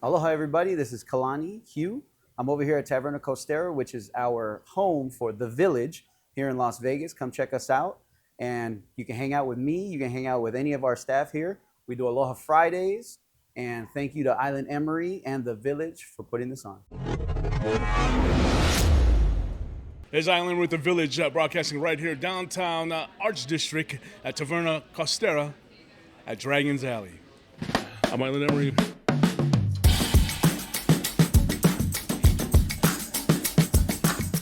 Aloha, everybody. This is Kalani Heu. I'm over here at Taverna Costera, which is our home for The Village here in Las Vegas. Come check us out. And you can hang out with me. You can hang out with any of our staff here. We do Aloha Fridays. And thank you to Island Emory and The Village for putting this on. There's Island with the Village broadcasting right here downtown Arts District at Taverna Costera at Dragon's Alley. I'm Island Emory.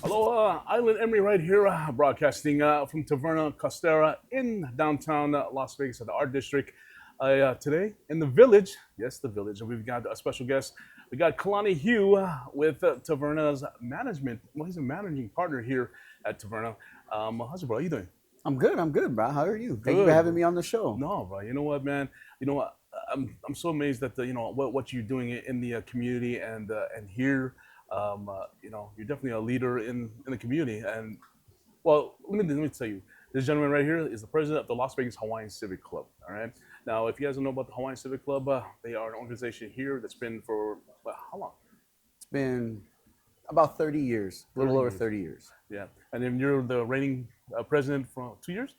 Aloha, Island Emory right here broadcasting from Taverna Costera in downtown Las Vegas at the Art District. Today in the Village, yes, the Village, and we've got a special guest. We got Kalani Heu with Taverna's management. Well, he's a managing partner here at Taverna. How's it, bro? How you doing? I'm good, bro. How are you? Thank you for Good. having me on the show. No, bro. You know what, man? You know what? I'm so amazed at the what you're doing in the community and here. You're definitely a leader in the community. And well, let me tell you, this gentleman right here is the president of the Las Vegas Hawaiian Civic Club. All right. Now, if you guys don't know about the Hawaiian Civic Club, they are an organization here that's been for how long? It's been about 30 years, a little over 30 years. Yeah. And then you're the reigning president for 2 years.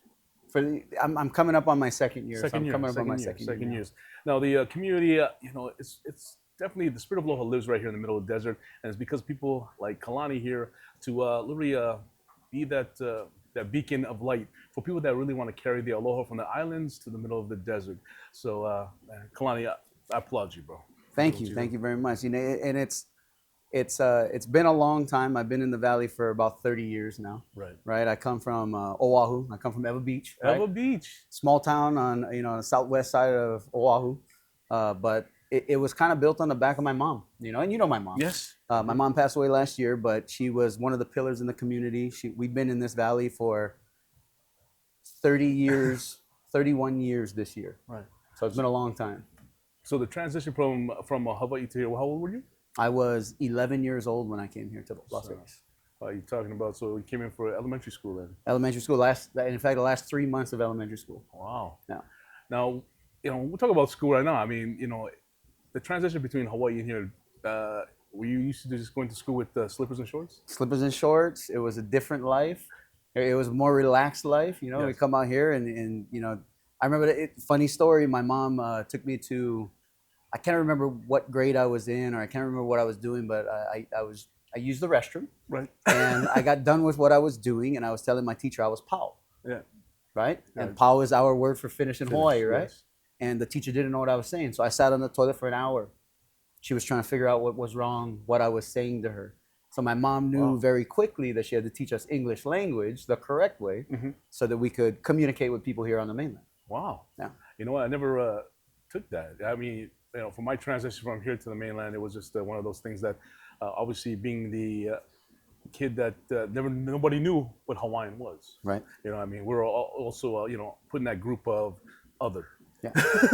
I'm coming up on my second year. Second I'm year. coming up on my Second second year. years. Now the community, it's definitely the spirit of Aloha lives right here in the middle of the desert, and it's because people like Kalani here to literally be that beacon of light for people that really want to carry the Aloha from the islands to the middle of the desert. So, Kalani, I applaud you, bro. Thank you very much. And it's been a long time. I've been in the valley for about 30 years now. Right. Right. I come from Oahu. I come from Ewa Beach. Right? Ewa Beach. Small town on the southwest side of Oahu, but it was kind of built on the back of my mom. And you know my mom. Yes. My mom passed away last year, but she was one of the pillars in the community. We've been in this valley for 30 years, 31 years this year. Right. So it's been a long time. So the transition from Hawaii to here, how old were you? I was 11 years old when I came here to Las Vegas. You're talking about, so you came in for elementary school then? Elementary school, the last 3 months of elementary school. Wow. Yeah. Now, we'll talk about school right now. I mean, the transition between Hawaii and here, were you used to just going to school with slippers and shorts? Slippers and shorts. It was a different life. It was a more relaxed life. Yes. We come out here and I remember funny story. My mom took me to, I can't remember what grade I was in or I can't remember what I was doing, but I used the restroom. Right. And I got done with what I was doing and I was telling my teacher I was pau. Yeah. Right? And pau is our word for finish in Hawaii, right? Yes. And the teacher didn't know what I was saying. So I sat on the toilet for an hour. She was trying to figure out what was wrong, what I was saying to her. So my mom knew very quickly that she had to teach us English language the correct way so that we could communicate with people here on the mainland. Wow. Yeah. You know what? I never took that. I mean, for my transition from here to the mainland, it was just one of those things that obviously being the kid that nobody knew what Hawaiian was. Right. I mean, we're also, put in that group of other. Yeah.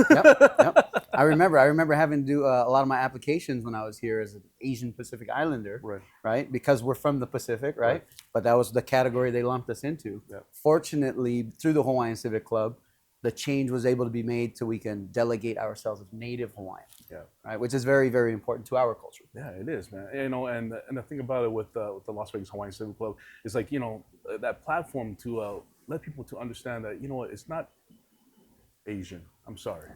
Yep. I remember having to do a lot of my applications when I was here as an Asian Pacific Islander. Right. Right. Because we're from the Pacific, right? But that was the category they lumped us into. Yep. Fortunately, through the Hawaiian Civic Club, the change was able to be made so we can delegate ourselves as native Hawaiian. Yeah. Right. Which is very, very important to our culture. Yeah, it is, man. And the thing about it with the Las Vegas Hawaiian Civic Club is like, that platform to let people to understand that, it's not Asian. I'm sorry.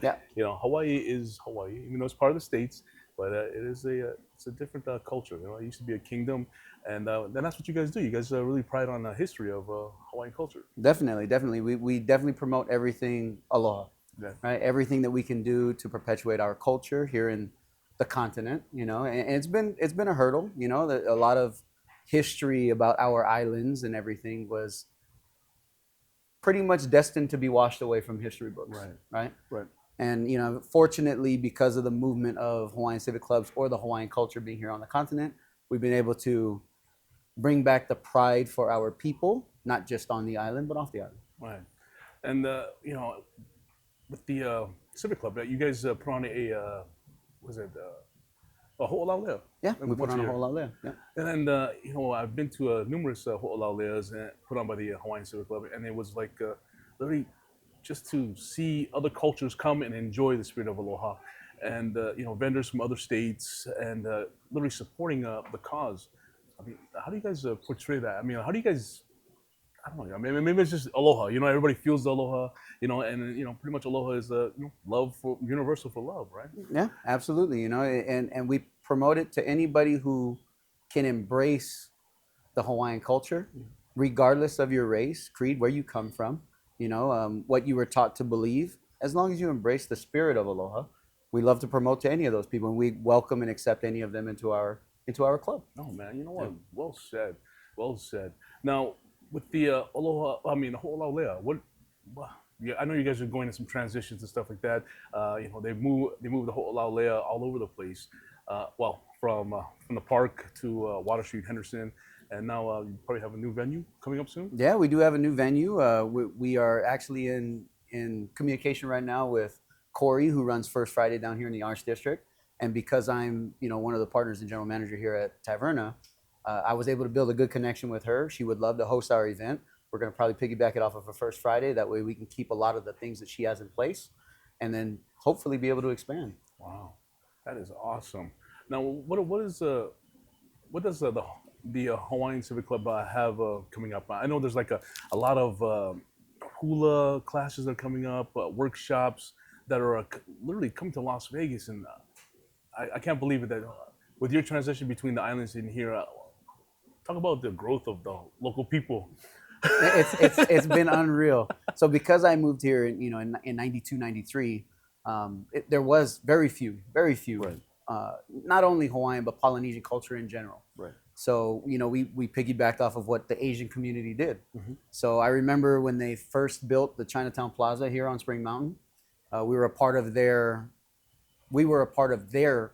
Yeah. Hawaii is Hawaii, even though it's part of the States, but it's a different culture. It used to be a kingdom, and that's what you guys do. You guys really pride on the history of Hawaiian culture. Definitely. We definitely promote everything aloha. Yeah. Right. Everything that we can do to perpetuate our culture here in the continent. And it's been a hurdle. A lot of history about our islands and everything was pretty much destined to be washed away from history books. Right. And fortunately, because of the movement of Hawaiian Civic Clubs or the Hawaiian culture being here on the continent, we've been able to bring back the pride for our people, not just on the island, but off the island. Right. And with the Civic Club, you guys put on a ho'olaule'a. Yeah, we put on a ho'olaule'a. Yeah. And then, I've been to numerous ho'olaule'as put on by the Hawaiian Civic Club, and it was literally just to see other cultures come and enjoy the spirit of aloha. and vendors from other states, and literally supporting the cause. I mean, how do you guys portray that? I mean, how do you guys? I don't know. I mean, maybe it's just aloha. Everybody feels the aloha. And pretty much aloha is love for universal for love, right? Yeah, absolutely. And we promote it to anybody who can embrace the Hawaiian culture, regardless of your race, creed, where you come from, what you were taught to believe. As long as you embrace the spirit of aloha, we love to promote to any of those people, and we welcome and accept any of them into our club. Oh man, you know Yeah. what? Well said. Well said. Now, with the aloha, I mean, the ho'olaule'a, yeah, I know you guys are going to some transitions and stuff like that. They moved the ho'olaule'a all over the place. Well, from the park to Water Street, Henderson, and now you probably have a new venue coming up soon. Yeah, we do have a new venue. We are actually in communication right now with Corey, who runs First Friday down here in the Arts District. And because I'm, one of the partners and general manager here at Taverna, I was able to build a good connection with her. She would love to host our event. We're going to probably piggyback it off of her First Friday. That way we can keep a lot of the things that she has in place, and then hopefully be able to expand. Wow, that is awesome. Now, what does the Hawaiian Civic Club have coming up? I know there's like a lot of hula classes that are coming up, workshops that are literally coming to Las Vegas, and I can't believe it that with your transition between the islands and here, talk about the growth of the local people. It's been unreal. So because I moved here in 92, 93, there was very few Right. not only Hawaiian but Polynesian culture in general. Right. So we piggybacked off of what the Asian community did. Mm-hmm. So I remember when they first built the Chinatown Plaza here on Spring Mountain, we were a part of their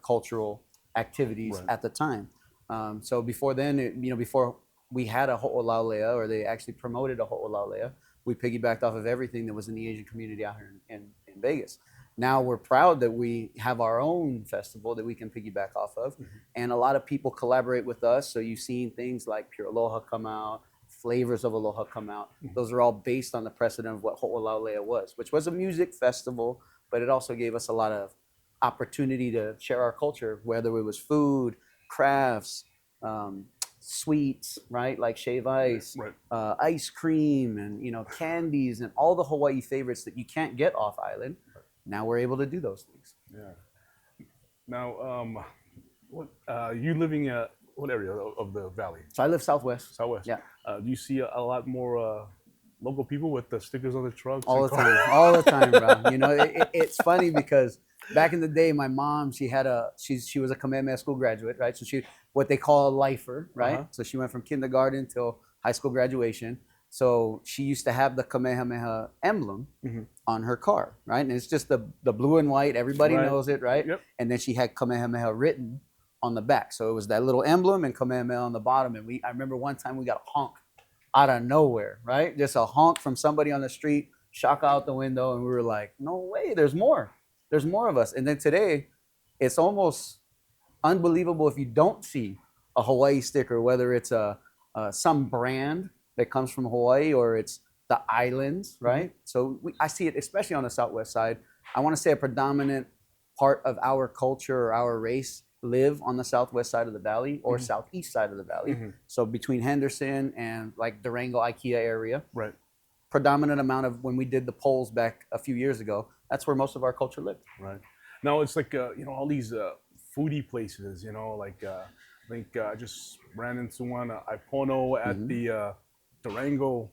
cultural activities Right. at the time. So before then, before we had a ho'olaule'a, or they actually promoted a ho'olaule'a, we piggybacked off of everything that was in the Asian community out here in Vegas. Now we're proud that we have our own festival that we can piggyback off of, and a lot of people collaborate with us. So you've seen things like Pure Aloha come out, Flavors of Aloha come out. Those are all based on the precedent of what Ho'olaule'a was, which was a music festival, but it also gave us a lot of opportunity to share our culture, whether it was food, crafts, sweets, right? Like shave ice, Right. ice cream, and candies, and all the Hawaii favorites that you can't get off island. Now we're able to do those things. Yeah. Now, what you living at what area of the valley? So I live southwest. Southwest. Yeah. Do you see a lot more local people with the stickers on the trucks? All and the cars? time, all the time, bro. It's funny because back in the day, my mom, she was a Kamehameha school graduate, right? So she, what they call a lifer, right? Uh-huh. So she went from kindergarten till high school graduation. So she used to have the Kamehameha emblem on her car, right? And it's just the blue and white. Everybody Right. knows it, right? Yep. And then she had Kamehameha written on the back. So it was that little emblem and Kamehameha on the bottom. And I remember one time we got a honk out of nowhere, right? Just a honk from somebody on the street, shock out the window, and we were like, no way, there's more. There's more of us. And then today, it's almost unbelievable if you don't see a Hawaii sticker, whether it's some brand that comes from Hawaii or it's the islands, right? So I see it, especially on the southwest side. I want to say a predominant part of our culture or our race live on the southwest side of the valley or southeast side of the valley. So between Henderson and like Durango, IKEA area, Right. predominant amount of when we did the polls back a few years ago, that's where most of our culture lived. Right. Now it's like all these foodie places. Like I think I just ran into one Ipono at the Durango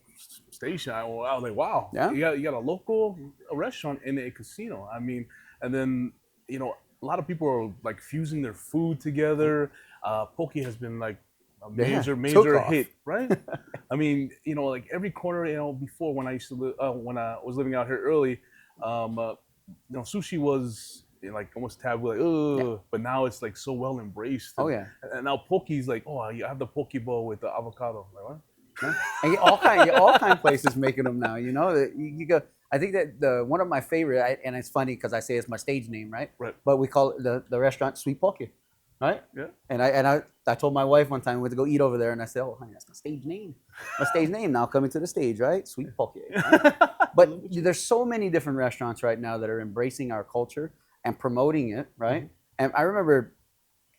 station. I was like, wow, Yeah. you got a restaurant in a casino. I mean, and then a lot of people are like fusing their food together. Poke has been like a major took off. hit, right? I mean, like every corner, before when I used to when I was living out here early, sushi was like almost taboo, like ugh, but now it's like so well embraced. Oh, yeah. And now poke's like, oh, you have the poke bowl with the avocado. Like what? Yeah. And all kind places making them now. You go. I think that one of my favorite, and it's funny because I say it's my stage name, right? Right. But we call it the restaurant Sweet Poke, right? Yeah. And I told my wife one time we went to go eat over there, and I said, "Oh, honey, that's my stage name. My stage name now coming to the stage, right? Sweet Poke." Right? But there's so many different restaurants right now that are embracing our culture. and promoting it, right? Mhm. And I remember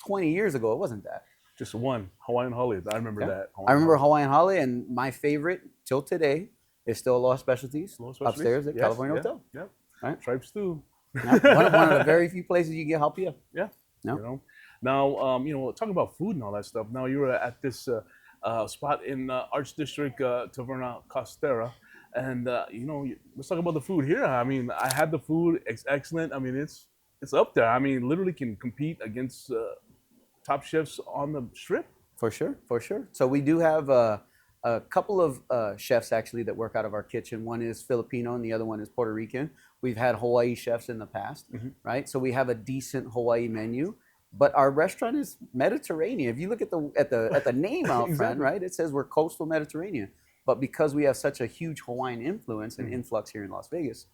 20 years ago, it wasn't that. Just one Hawaiian holiday. I remember Yeah. that I Hawaiian remember holiday. Hawaiian Holiday, and my favorite till today is still Aloha Specialties Little specialties. upstairs at Yes. California Yeah. Hotel, Yeah. right? Stripes stew. Yep. One of the very few places you can get jalapeno. Yeah. You No, know. Now, talking about food and all that stuff. Now, you were at this spot in Arts District, Taverna Costera, and let's talk about the food here. I mean, I had the food. It's excellent. I mean, it's up there. I mean, literally can compete against top chefs on the strip. for sure, for sure. So we do have a couple of chefs actually that work out of our kitchen. One is Filipino, and the other one is Puerto Rican. We've had Hawaii chefs in the past, Mhm. right? So we have a decent Hawaii menu. But our restaurant is Mediterranean. If you look at the name out front, Exactly. right, it says we're coastal Mediterranean. But because we have such a huge Hawaiian influence and Mhm. influx here in Las Vegas,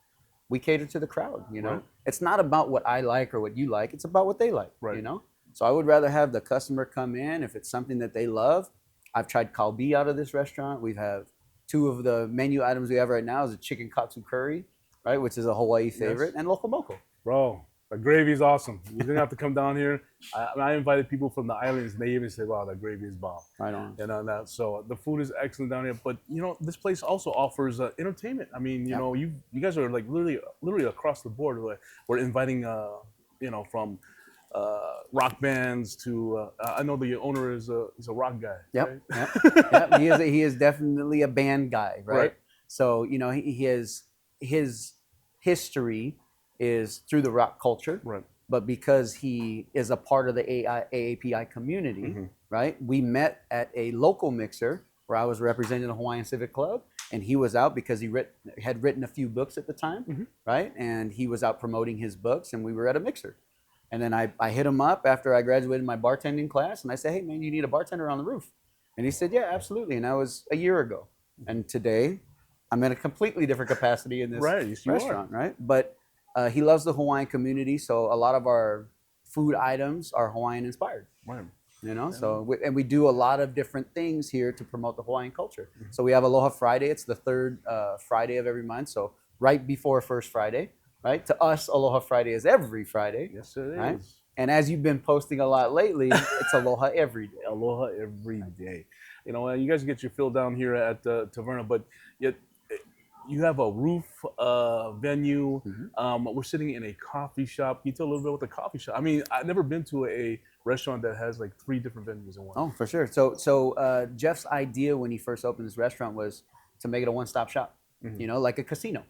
we cater to the crowd. Right. It's not about what I like or what you like. It's about what they like. Right. So I would rather have the customer come in if it's something that they love. I've tried kalbi out of this restaurant. We have two of the menu items we have right now is a chicken katsu curry, right, which is a Hawaii favorite, Yes. and local moco. Bro, the gravy is awesome. You're gonna have to come down here. I invited people from the islands, and they even said, "Wow, the gravy is bomb." Right on. That. So the food is excellent down here. But this place also offers entertainment. I mean, Yep. you guys are like literally across the board. We're inviting from rock bands to I know the owner is a rock guy. Yep, Right? yep, yep. He is definitely a band guy, right? Right. So he is his history is through the rock culture, Right. but because he is a part of the AAPI community, Mhm. right? We met at a local mixer where I was representing the Hawaiian Civic Club, and he was out because had written a few books at the time, Mhm. right? And he was out promoting his books, and we were at a mixer. And then I hit him up after I graduated my bartending class, and I said, "Hey man, you need a bartender on the roof?" And he said, "Yeah, absolutely." And that was a year ago. And today, I'm in a completely different capacity in this Right. Yes, you are. restaurant, right? But he loves the Hawaiian community, so a lot of our food items are Hawaiian inspired. Right. So and we do a lot of different things here to promote the Hawaiian culture. So we have Aloha Friday. It's the third Friday of every month. So right before First Friday, right? To us, Aloha Friday is every Friday, Yes, it right? is. And as you've been posting a lot lately, it's Aloha every day. Aloha every day. You guys get your fill down here at Taverna, but yet you have a roof venue. Mhm. We're sitting in a coffee shop. Can you tell a little bit about the coffee shop? I mean, I've never been to a restaurant that has like three different venues in one. Oh, for sure. So Jeff's idea when he first opened this restaurant was to make it a one-stop shop, Mhm. like a casino.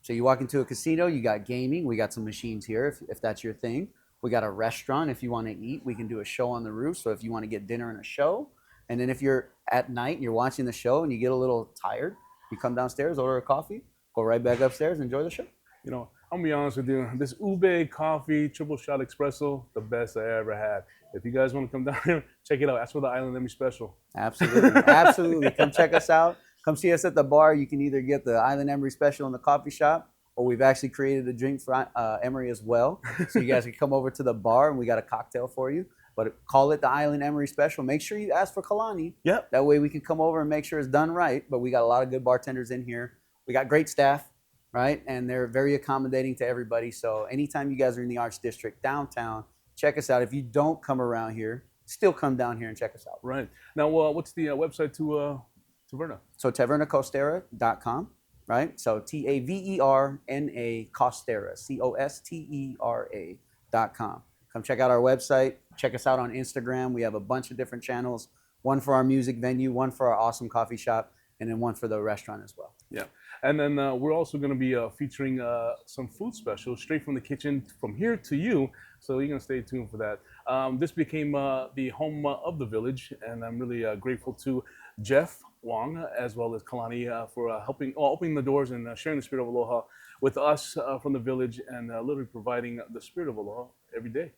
So you walk into a casino, you got gaming, we got some machines here if that's your thing. We got a restaurant if you want to eat, we can do a show on the roof. So if you want to get dinner and a show, and then if you're at night and you're watching the show and you get a little tired, you come downstairs, order a coffee, go right back upstairs, enjoy the show. I'm gonna be honest with you. This ube coffee triple shot espresso, the best I ever had. If you guys want to come down here, check it out. Ask for the Island Emmy special. Absolutely, absolutely. Come check us out. Come see us at the bar. You can either get the Island Emory special in the coffee shop, or we've actually created a drink for Emory as well. So you guys can come over to the bar and we got a cocktail for you. But call it the Island Emory special. Make sure you ask for Kalani. Yep. That way we can come over and make sure it's done right. But we got a lot of good bartenders in here. We got great staff, right? And they're very accommodating to everybody. So anytime you guys are in the Arts District downtown, check us out. If you don't come around here, still come down here and check us out. Right. Now, what's the website to Taverna? So tavernacostera.com, right? So Taverna Costera, Costera.com. Come check out our website. Check us out on Instagram. We have a bunch of different channels, one for our music venue, one for our awesome coffee shop, and then one for the restaurant as well. Yeah. And then we're also going to be featuring some food specials straight from the kitchen from here to you. So you're going to stay tuned for that. This became the home of the village, and I'm really grateful to Jeff Wong as well as Kalani for opening the doors and sharing the spirit of Aloha with us from the village and literally providing the spirit of Aloha every day.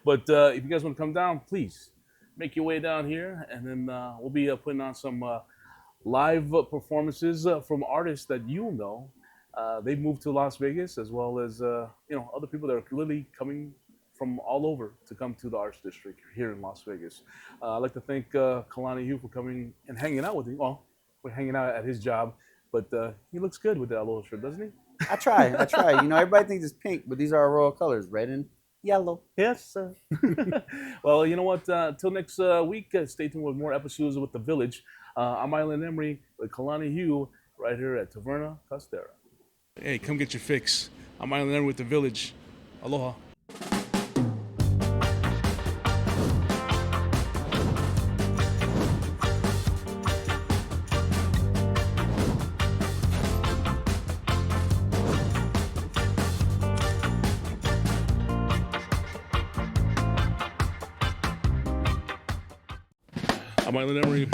But if you guys want to come down, please make your way down here, and then we'll be putting on some live performances from artists that you'll know. They've moved to Las Vegas, as well as other people that are literally coming from all over to come to the Arts District here in Las Vegas. I'd like to thank Kalani Heu for coming and hanging out with me. Well, we're hanging out at his job, but he looks good with that Aloha shirt, doesn't he? I try. I try. You know, everybody thinks it's pink, but these are our royal colors, red and yellow. Yes, sir. Well, you know what? Till next week, stay tuned with more episodes with The Village. I'm Island Emory with Kalani Heu right here at Taverna Costera. Hey, come get your fix. I'm Island Emory with The Village. Aloha. I'm Island Emory